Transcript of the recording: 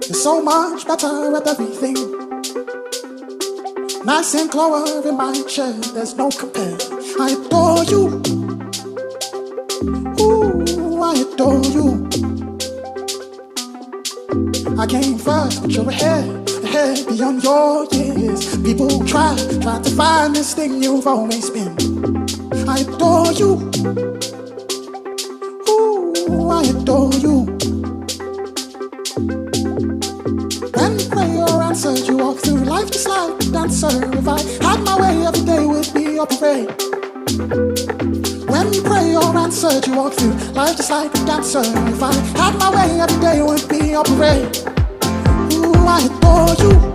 You're so much better at everything. Nice and clover in my chair, there's no compare. I adore you. Ooh, I adore you. I came first, but you're ahead beyond your years. People try to find this thing you've always been. I adore you. Ooh, I adore you. When you pray or answer, you walk through life just like a dancer. If I had my way, every day would be your parade. When you pray or answer, you walk through life just like a dancer. If I had my way, every day would be your parade. Ooh, I adore you.